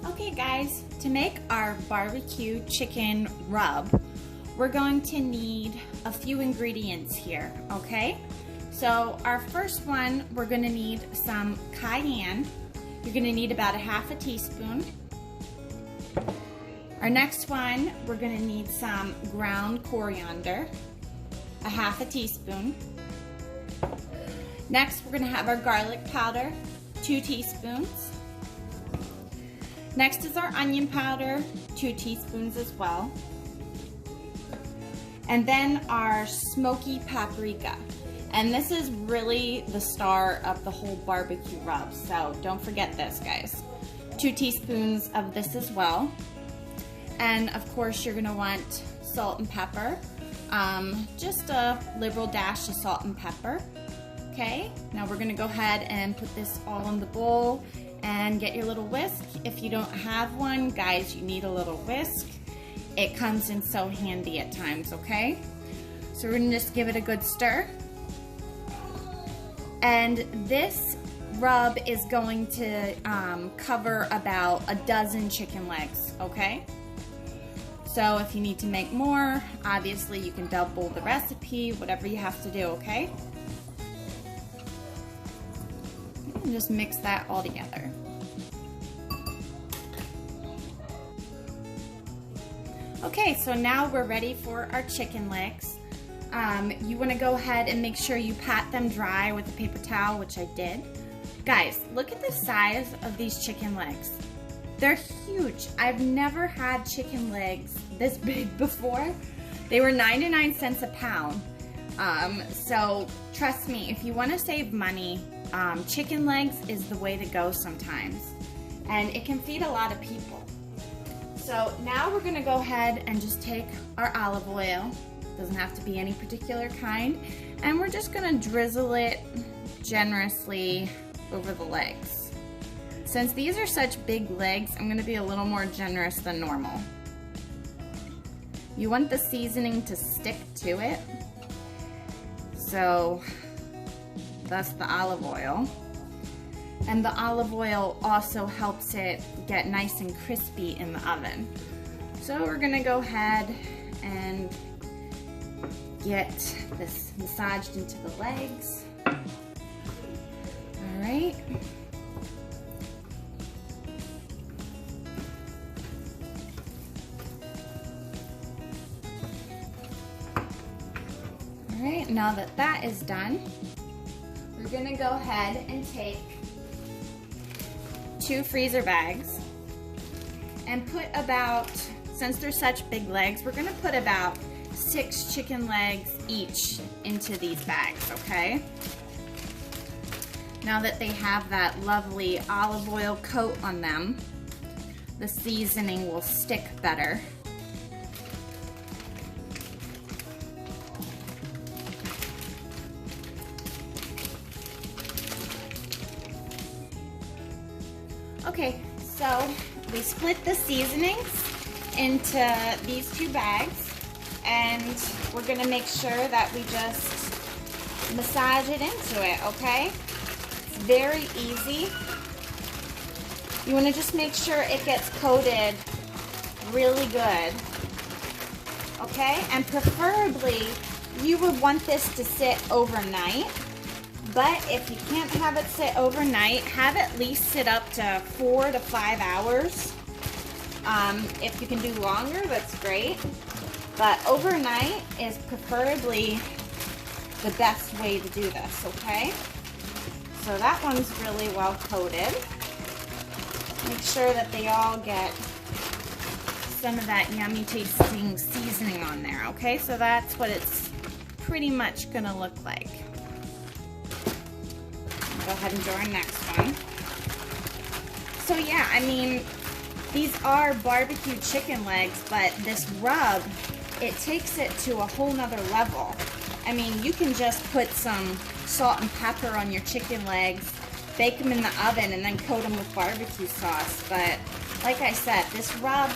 Okay guys, to make our barbecue chicken rub, we're going to need a few ingredients here, okay? So our first one, we're gonna need some cayenne. You're gonna need about a half a teaspoon. Our next one, we're gonna need some ground coriander, a half a teaspoon. Next, we're gonna have our garlic powder, 2 teaspoons. Next is our onion powder, 2 teaspoons as well. And then our smoky paprika. And this is really the star of the whole barbecue rub, so don't forget this, guys. 2 teaspoons of this as well. And of course, you're gonna want salt and pepper. Just a liberal dash of salt and pepper. Okay, now we're gonna go ahead and put this all in the bowl and get your little whisk. If you don't have one, guys, you need a little whisk. It comes in so handy at times, okay? So we're gonna just give it a good stir. And this rub is going to cover about a dozen chicken legs, okay? So if you need to make more, obviously you can double the recipe, whatever you have to do, okay? And just mix that all together. Okay, so now we're ready for our chicken legs. You want to go ahead and make sure you pat them dry with a paper towel, which I did. Guys, look at the size of these chicken legs. They're huge. I've never had chicken legs this big before. They were 99 cents a pound. So trust me, if you want to save money, chicken legs is the way to go sometimes. And it can feed a lot of people. So now we're gonna go ahead and just take our olive oil. Doesn't have to be any particular kind. And we're just gonna drizzle it generously over the legs. Since these are such big legs, I'm gonna be a little more generous than normal. You want the seasoning to stick to it. So that's the olive oil. And the olive oil also helps it get nice and crispy in the oven. So we're gonna go ahead and get this massaged into the legs. All right. All right, now that that is done, we're gonna go ahead and take 2 freezer bags and put about, since they're such big legs, we're gonna put about 6 chicken legs each into these bags, okay? Now that they have that lovely olive oil coat on them, the seasoning will stick better. Okay, so we split the seasonings into these 2 bags, and we're gonna make sure that we just massage it into it, okay? It's very easy. You wanna just make sure it gets coated really good, okay? And preferably, you would want this to sit overnight. But if you can't have it sit overnight, have it at least sit up to 4 to 5 hours. If you can do longer, that's great. But overnight is preferably the best way to do this, okay? So that one's really well coated. Make sure that they all get some of that yummy tasting seasoning on there, okay? So that's what it's pretty much gonna look like. Go ahead and do our next one. So yeah, I mean, these are barbecue chicken legs, but this rub, it takes it to a whole nother level. I mean, you can just put some salt and pepper on your chicken legs, bake them in the oven, and then coat them with barbecue sauce. But like I said, this rub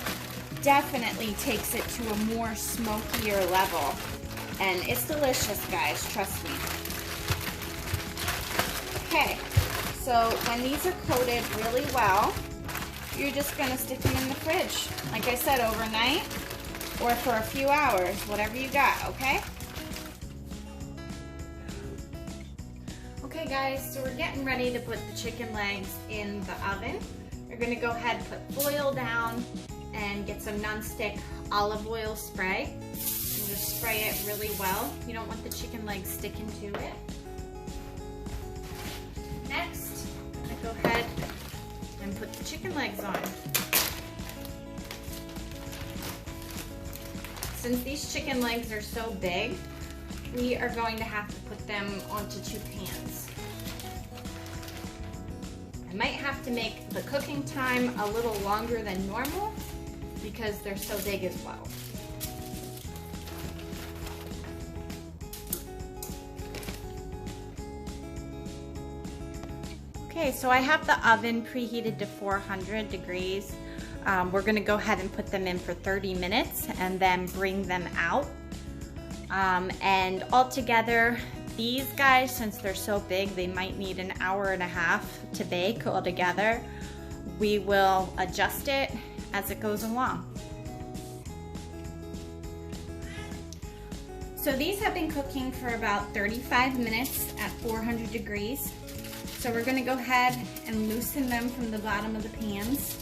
definitely takes it to a more smokier level. And it's delicious, guys, trust me. Okay, so when these are coated really well, you're just gonna stick them in the fridge. Like I said, overnight or for a few hours, whatever you got, okay? Okay guys, so we're getting ready to put the chicken legs in the oven. We're gonna go ahead and put foil down and get some non-stick olive oil spray. And just spray it really well. You don't want the chicken legs sticking to it. Next, I'm gonna go ahead and put the chicken legs on. Since these chicken legs are so big, we are going to have to put them onto 2 pans. I might have to make the cooking time a little longer than normal because they're so big as well. Okay, so I have the oven preheated to 400 degrees. We're gonna go ahead and put them in for 30 minutes and then bring them out. And altogether, these guys, since they're so big, they might need an hour and a half to bake altogether. We will adjust it as it goes along. So these have been cooking for about 35 minutes at 400 degrees. So we're gonna go ahead and loosen them from the bottom of the pans.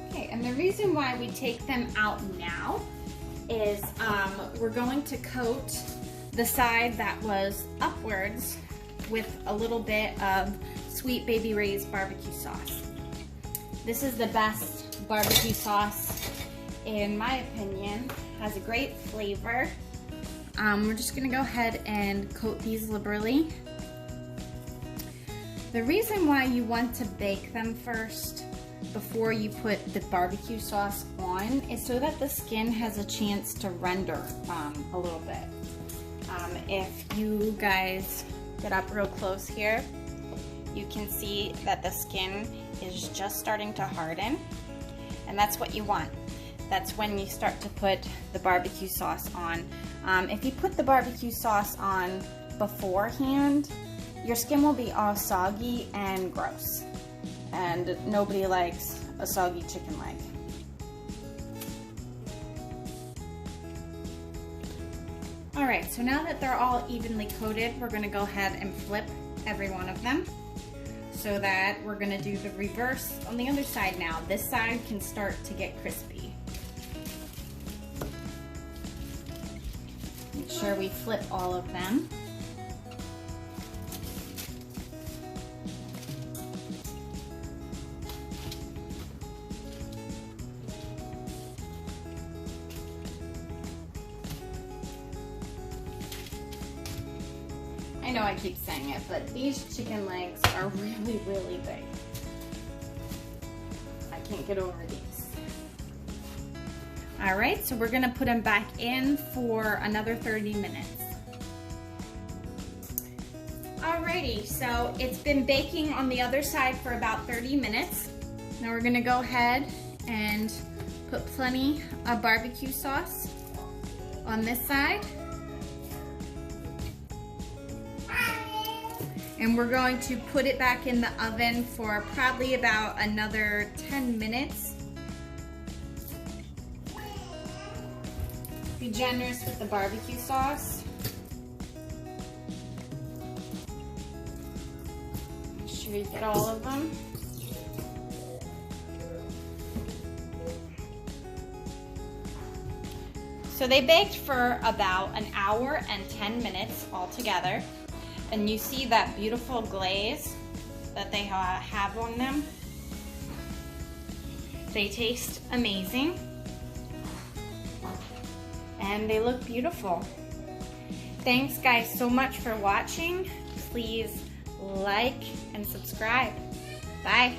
Okay, and the reason why we take them out now is we're going to coat the side that was upwards with a little bit of Sweet Baby Ray's barbecue sauce. This is the best barbecue sauce, in my opinion. Has a great flavor. We're just gonna go ahead and coat these liberally. The reason why you want to bake them first before you put the barbecue sauce on is so that the skin has a chance to render a little bit. If you guys get up real close here, you can see that the skin is just starting to harden, and that's what you want. That's when you start to put the barbecue sauce on. If you put the barbecue sauce on beforehand, your skin will be all soggy and gross, and nobody likes a soggy chicken leg. Alright, so now that they're all evenly coated, we're gonna go ahead and flip every one of them, so that we're gonna do the reverse on the other side now. This side can start to get crispy. Make sure we flip all of them. I know I keep saying it, but these chicken legs are really, really big. I can't get over these. All right, so we're gonna put them back in for another 30 minutes. Alrighty, so it's been baking on the other side for about 30 minutes. Now we're gonna go ahead and put plenty of barbecue sauce on this side. And we're going to put it back in the oven for probably about another 10 minutes. Be generous with the barbecue sauce. Make sure you get all of them. So they baked for about an hour and 10 minutes altogether. And you see that beautiful glaze that they have on them. They taste amazing. And they look beautiful. Thanks guys so much for watching. Please like and subscribe. Bye.